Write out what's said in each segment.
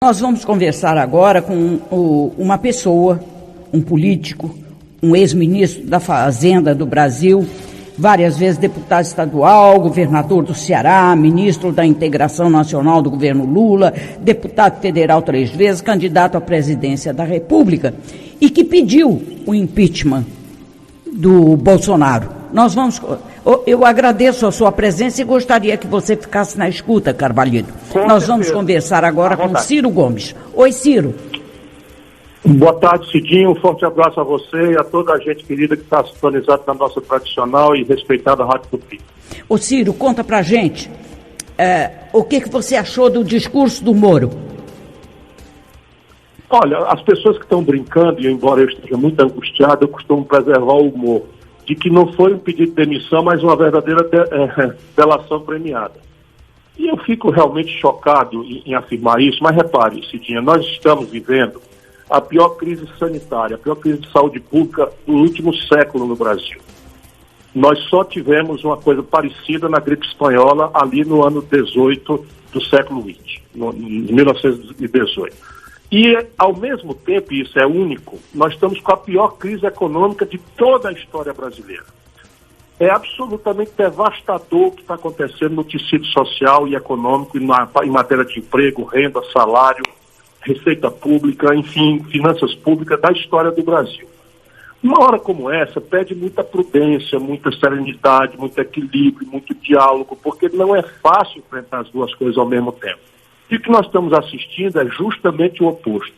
Nós vamos conversar agora com uma pessoa, um político, um ex-ministro da Fazenda do Brasil, várias vezes deputado estadual, governador do Ceará, ministro da Integração Nacional do governo Lula, deputado federal 3 vezes, candidato à presidência da República, e que pediu o impeachment do Bolsonaro. Eu agradeço a sua presença e gostaria que você ficasse na escuta, Carvalhito. Nós vamos conversar agora com Ciro Gomes. Oi, Ciro. Boa tarde, Cidinho. Um forte abraço a você e a toda a gente querida que está sintonizada na nossa tradicional e respeitada Rádio Tupi. Ô, Ciro, conta pra gente o que você achou do discurso do Moro. Olha, as pessoas que estão brincando, e embora eu esteja muito angustiado, eu costumo preservar o humor, de que não foi um pedido de demissão, mas uma verdadeira delação premiada. E eu fico realmente chocado em afirmar isso, mas repare, Cidinha, nós estamos vivendo a pior crise sanitária, a pior crise de saúde pública do último século no Brasil. Nós só tivemos uma coisa parecida na gripe espanhola ali no ano 18 do século XX, em 1918. E, ao mesmo tempo, e isso é único, nós estamos com a pior crise econômica de toda a história brasileira. É absolutamente devastador o que está acontecendo no tecido social e econômico, em matéria de emprego, renda, salário, receita pública, enfim, finanças públicas da história do Brasil. Uma hora como essa pede muita prudência, muita serenidade, muito equilíbrio, muito diálogo, porque não é fácil enfrentar as duas coisas ao mesmo tempo. E o que nós estamos assistindo é justamente o oposto.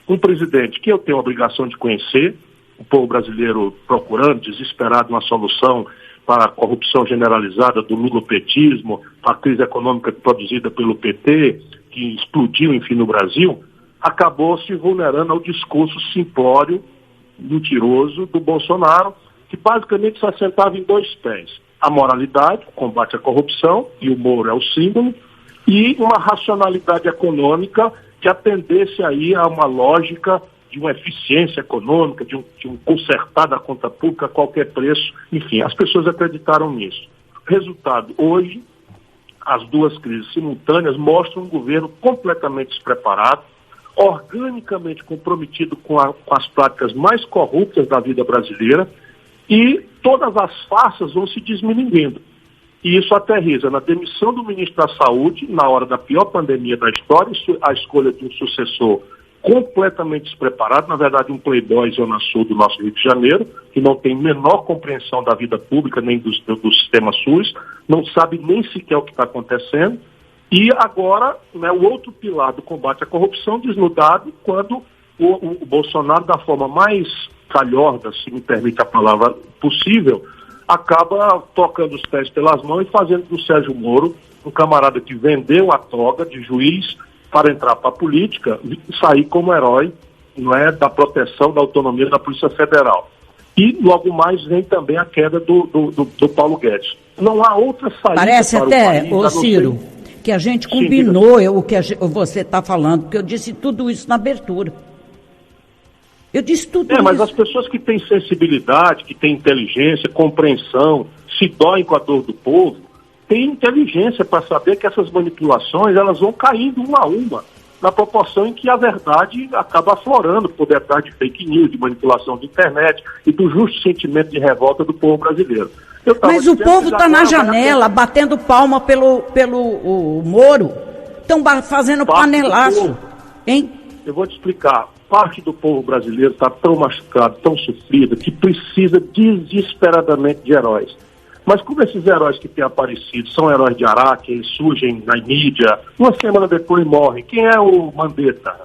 Um presidente que eu tenho a obrigação de conhecer, o povo brasileiro procurando, desesperado, uma solução para a corrupção generalizada do lulopetismo, para a crise econômica produzida pelo PT, que explodiu, enfim, no Brasil, acabou se vulnerando ao discurso simplório, mentiroso do Bolsonaro, que basicamente se assentava em 2 pés. A moralidade, o combate à corrupção, e o Moro é o símbolo, e uma racionalidade econômica que atendesse aí a uma lógica de uma eficiência econômica, de um consertar da conta pública a qualquer preço. Enfim, as pessoas acreditaram nisso. Resultado, hoje, as duas crises simultâneas mostram um governo completamente despreparado, organicamente comprometido com as práticas mais corruptas da vida brasileira, e todas as farsas vão se desminindo. E isso aterriza na demissão do ministro da Saúde, na hora da pior pandemia da história, a escolha de um sucessor completamente despreparado, na verdade um playboy zona sul do nosso Rio de Janeiro, que não tem menor compreensão da vida pública nem do sistema SUS, não sabe nem sequer o que está acontecendo. E agora, né, o outro pilar do combate à corrupção desnudado quando o Bolsonaro, da forma mais calhorda, se me permite a palavra, possível, acaba tocando os pés pelas mãos e fazendo do Sérgio Moro, um camarada que vendeu a toga de juiz para entrar para a política, sair como herói, não é, da proteção da autonomia da Polícia Federal. E logo mais vem também a queda do Paulo Guedes. Não há outra saída. Parece para até, o país, Ciro, que a gente combinou o que você está falando, porque eu disse tudo isso na abertura. Eu disse tudo isso. Mas as pessoas que têm sensibilidade, que têm inteligência, compreensão, se doem com a dor do povo, têm inteligência para saber que essas manipulações elas vão caindo uma a uma, na proporção em que a verdade acaba aflorando por detrás de fake news, de manipulação de internet e do justo sentimento de revolta do povo brasileiro. Mas o povo está na janela, batendo palma pelo o Moro. Estão fazendo panelaço. Hein? Eu vou te explicar. Parte do povo brasileiro está tão machucado, tão sofrido, que precisa desesperadamente de heróis. Mas como esses heróis que têm aparecido são heróis de Araque, eles surgem na mídia, uma semana depois morrem. Quem é o Mandetta?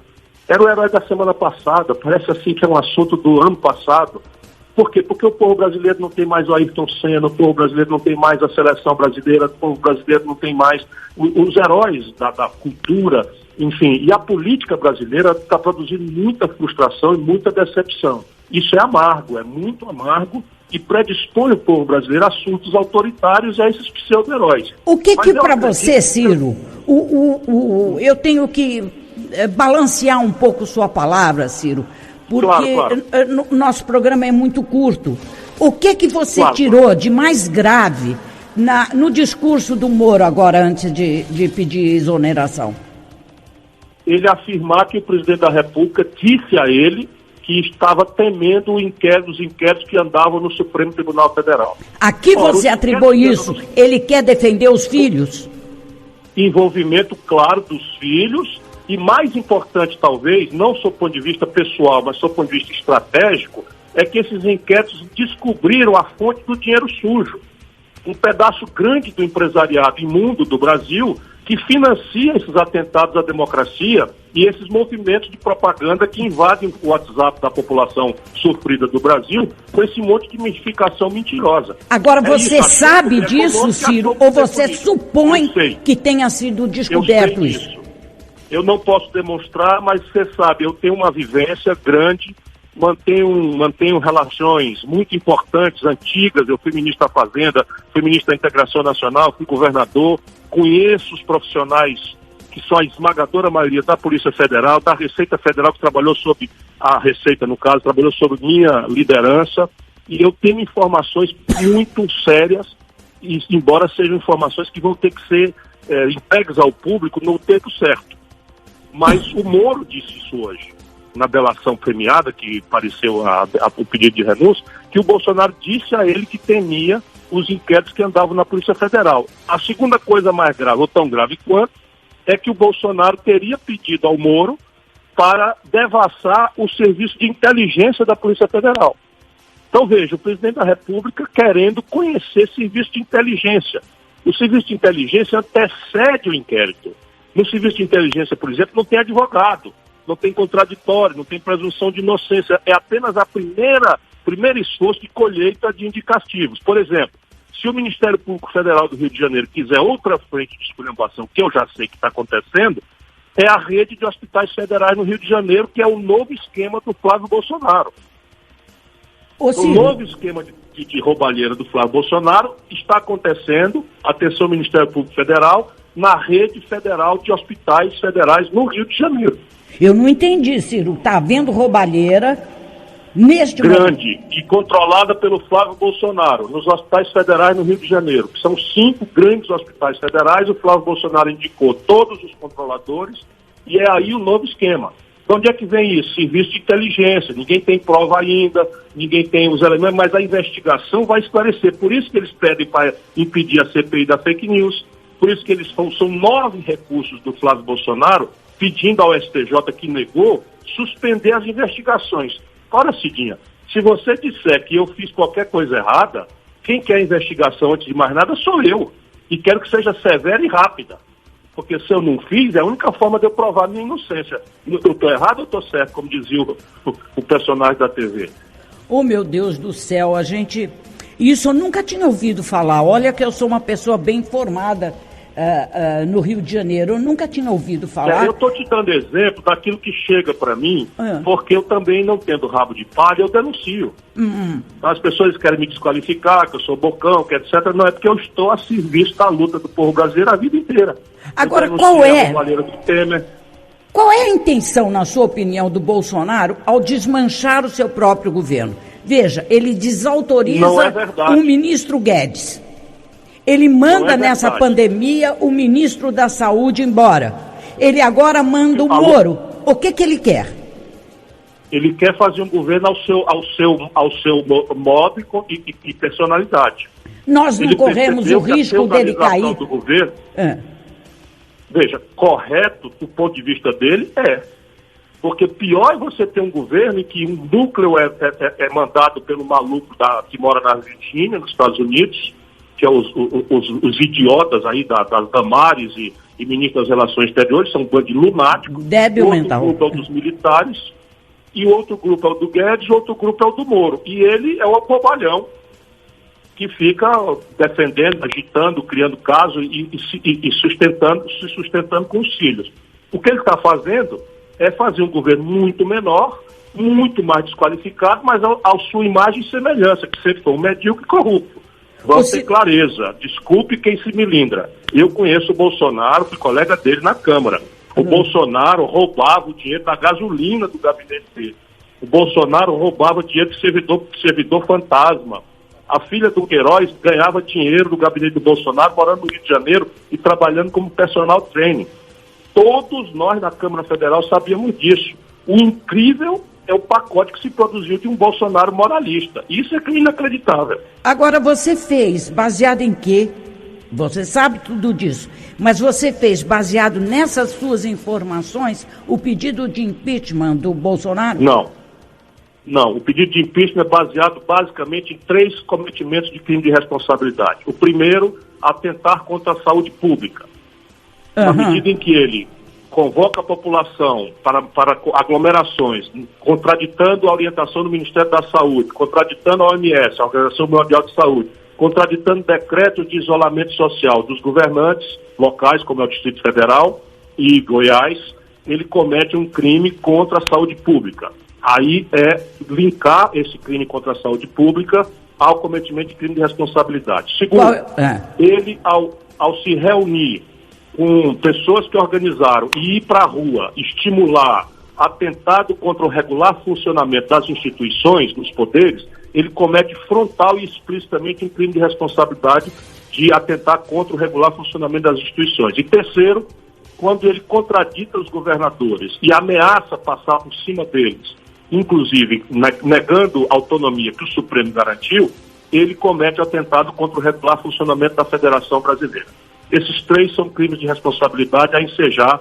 Era o herói da semana passada, parece assim que é um assunto do ano passado. Por quê? Porque o povo brasileiro não tem mais o Ayrton Senna, o povo brasileiro não tem mais a seleção brasileira, o povo brasileiro não tem mais os heróis da cultura. Enfim, e a política brasileira está produzindo muita frustração e muita decepção. Isso é amargo, é muito amargo e predispõe o povo brasileiro a assuntos autoritários e a esses pseudo-heróis. O que para você, Ciro, eu tenho que balancear um pouco sua palavra, Ciro, porque claro. O nosso programa é muito curto. O que você tirou de mais grave no discurso do Moro agora, antes de pedir exoneração? ele afirmar que o presidente da República disse a ele que estava temendo os inquéritos que andavam no Supremo Tribunal Federal. Aqui você atribui isso. Ele quer defender os filhos? Envolvimento, claro, dos filhos. E mais importante, talvez, não sob o ponto de vista pessoal, mas sob o ponto de vista estratégico, é que esses inquéritos descobriram a fonte do dinheiro sujo. Um pedaço grande do empresariado imundo do Brasil que financia esses atentados à democracia e esses movimentos de propaganda que invadem o WhatsApp da população sofrida do Brasil com esse monte de mistificação mentirosa. Agora, você sabe disso, Ciro, ou você supõe que tenha sido descoberto isso? Eu não posso demonstrar, mas você sabe, eu tenho uma vivência grande, mantenho relações muito importantes, antigas. Eu fui ministro da Fazenda, fui ministro da Integração Nacional, fui governador, conheço os profissionais que são a esmagadora maioria da Polícia Federal, da Receita Federal, que trabalhou sob a Receita, no caso, trabalhou sob minha liderança, e eu tenho informações muito sérias, e, embora sejam informações que vão ter que ser entregues ao público no tempo certo. Mas o Moro disse isso hoje, na delação premiada, que pareceu o pedido de renúncia, que o Bolsonaro disse a ele que temia os inquéritos que andavam na Polícia Federal. A segunda coisa mais grave, ou tão grave quanto, é que o Bolsonaro teria pedido ao Moro para devassar o serviço de inteligência da Polícia Federal. Então veja, o presidente da República querendo conhecer serviço de inteligência. O serviço de inteligência antecede o inquérito. No serviço de inteligência, por exemplo, não tem advogado, não tem contraditório, não tem presunção de inocência. É apenas a primeiro esforço de colheita de indicativos. Por exemplo, se o Ministério Público Federal do Rio de Janeiro quiser outra frente de esculhambação, que eu já sei que está acontecendo, é a rede de hospitais federais no Rio de Janeiro, que é o novo esquema do Flávio Bolsonaro. O novo esquema de roubalheira do Flávio Bolsonaro está acontecendo, atenção Ministério Público Federal, na rede federal de hospitais federais no Rio de Janeiro. Eu não entendi, Ciro. Está havendo roubalheira neste grande e controlada pelo Flávio Bolsonaro nos hospitais federais no Rio de Janeiro, que são 5 grandes hospitais federais. O Flávio Bolsonaro indicou todos os controladores e é aí o novo esquema. De onde é que vem isso? Serviço de inteligência. Ninguém tem prova ainda, ninguém tem os elementos, mas a investigação vai esclarecer. Por isso que eles pedem para impedir a CPI da fake news. Por isso que eles são 9 recursos do Flávio Bolsonaro pedindo ao STJ, que negou, suspender as investigações. Ora, Cidinha, se você disser que eu fiz qualquer coisa errada, quem quer investigação antes de mais nada sou eu. E quero que seja severa e rápida. Porque se eu não fiz, é a única forma de eu provar minha inocência. Eu estou errado ou estou certo, como dizia o personagem da TV? Oh, meu Deus do céu, isso eu nunca tinha ouvido falar. Olha que eu sou uma pessoa bem informada no Rio de Janeiro. Eu nunca tinha ouvido falar. Eu estou te dando exemplo daquilo que chega para mim, porque eu também, não tendo rabo de palha, eu denuncio. As pessoas querem me desqualificar, que eu sou bocão, que etc. Não, é porque eu estou a serviço da luta do povo brasileiro a vida inteira. Agora, qual é a intenção, na sua opinião, do Bolsonaro ao desmanchar o seu próprio governo? Veja, ele desautoriza o ministro Guedes. Ele manda nessa pandemia o ministro da Saúde embora. Ele agora manda o Moro. O que ele quer? Ele quer fazer um governo ao seu modo e personalidade. Nós não corremos o risco dele cair. Do governo, veja, correto do ponto de vista dele porque pior é você ter um governo em que um núcleo é mandado pelo maluco que mora na Argentina, nos Estados Unidos, que é os idiotas aí da Damares e ministro das Relações Exteriores, são um bando de lunáticos. Débil mental. Outro grupo é o dos militares, e outro grupo é o do Guedes, outro grupo é o do Moro. E ele é o bobalhão que fica defendendo, agitando, criando caso e se sustentando com os filhos. O que ele está fazendo é fazer um governo muito menor, muito mais desqualificado, mas à sua imagem e semelhança, que sempre foi um medíocre e corrupto. Vamos ter clareza, desculpe quem se milindra. Eu conheço o Bolsonaro, fui colega dele na Câmara. O Bolsonaro roubava o dinheiro da gasolina do gabinete dele. O Bolsonaro roubava dinheiro de servidor fantasma. A filha do Queiroz ganhava dinheiro do gabinete do Bolsonaro, morando no Rio de Janeiro e trabalhando como personal trainer. Todos nós da Câmara Federal sabíamos disso. O incrível é o pacote que se produziu de um Bolsonaro moralista. Isso é inacreditável. Agora, você fez baseado em quê? Você sabe tudo disso, mas você fez baseado nessas suas informações o pedido de impeachment do Bolsonaro? Não, o pedido de impeachment é baseado basicamente em 3 cometimentos de crime de responsabilidade. O primeiro, atentar contra a saúde pública. Na medida em que ele convoca a população para aglomerações, contraditando a orientação do Ministério da Saúde, contraditando a OMS, a Organização Mundial de Saúde, contraditando decretos de isolamento social dos governantes locais, como é o Distrito Federal e Goiás, ele comete um crime contra a saúde pública. Aí é linkar esse crime contra a saúde pública ao cometimento de crime de responsabilidade. Segundo, ele, ao se reunir com pessoas que organizaram e ir para a rua estimular atentado contra o regular funcionamento das instituições, dos poderes, ele comete frontal e explicitamente um crime de responsabilidade de atentar contra o regular funcionamento das instituições. E terceiro, quando ele contradita os governadores e ameaça passar por cima deles, inclusive negando a autonomia que o Supremo garantiu, ele comete atentado contra o regular funcionamento da Federação Brasileira. Esses 3 são crimes de responsabilidade a ensejar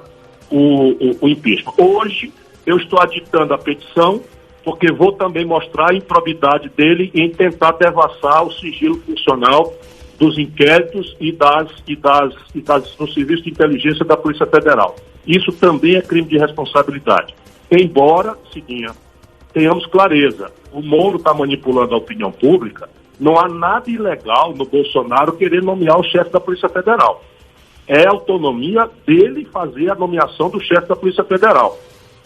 o impeachment. Hoje, eu estou aditando a petição, porque vou também mostrar a improbidade dele em tentar devassar o sigilo funcional dos inquéritos no serviço de inteligência da Polícia Federal. Isso também é crime de responsabilidade. Embora, Cidinha, tenhamos clareza, o Moro está manipulando a opinião pública, não há nada ilegal no Bolsonaro querer nomear o chefe da Polícia Federal. É a autonomia dele fazer a nomeação do chefe da Polícia Federal.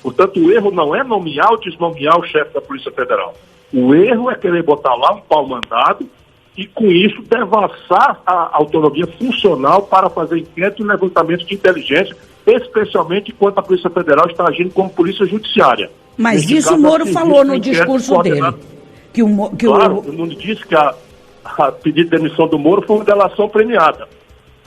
Portanto, o erro não é nomear ou desnomear o chefe da Polícia Federal. O erro é querer botar lá um pau-mandado e, com isso, devassar a autonomia funcional para fazer inquérito e levantamento de inteligência, especialmente enquanto a Polícia Federal está agindo como polícia judiciária. Mas Neste isso caso, o Moro falou no discurso dele. Claro, eu não disse que a pedido de demissão do Moro foi uma delação premiada.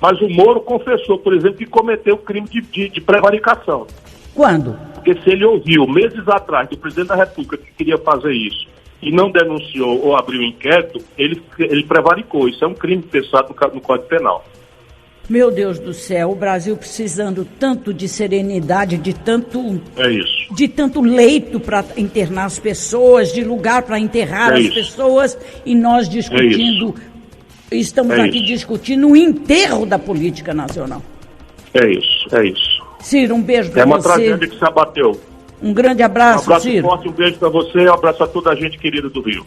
Mas o Moro confessou, por exemplo, que cometeu crime de prevaricação. Quando? Porque se ele ouviu meses atrás do presidente da República que queria fazer isso e não denunciou ou abriu inquérito, ele prevaricou. Isso é um crime pensado no Código Penal. Meu Deus do céu, o Brasil precisando tanto de serenidade, de tanto leito para internar as pessoas, de lugar para enterrar as pessoas, e nós discutindo, estamos aqui discutindo o enterro da política nacional. É isso. Ciro, um beijo para você. É uma tragédia que se abateu. Um grande abraço, Ciro. Um abraço forte, um beijo para você e um abraço a toda a gente querida do Rio.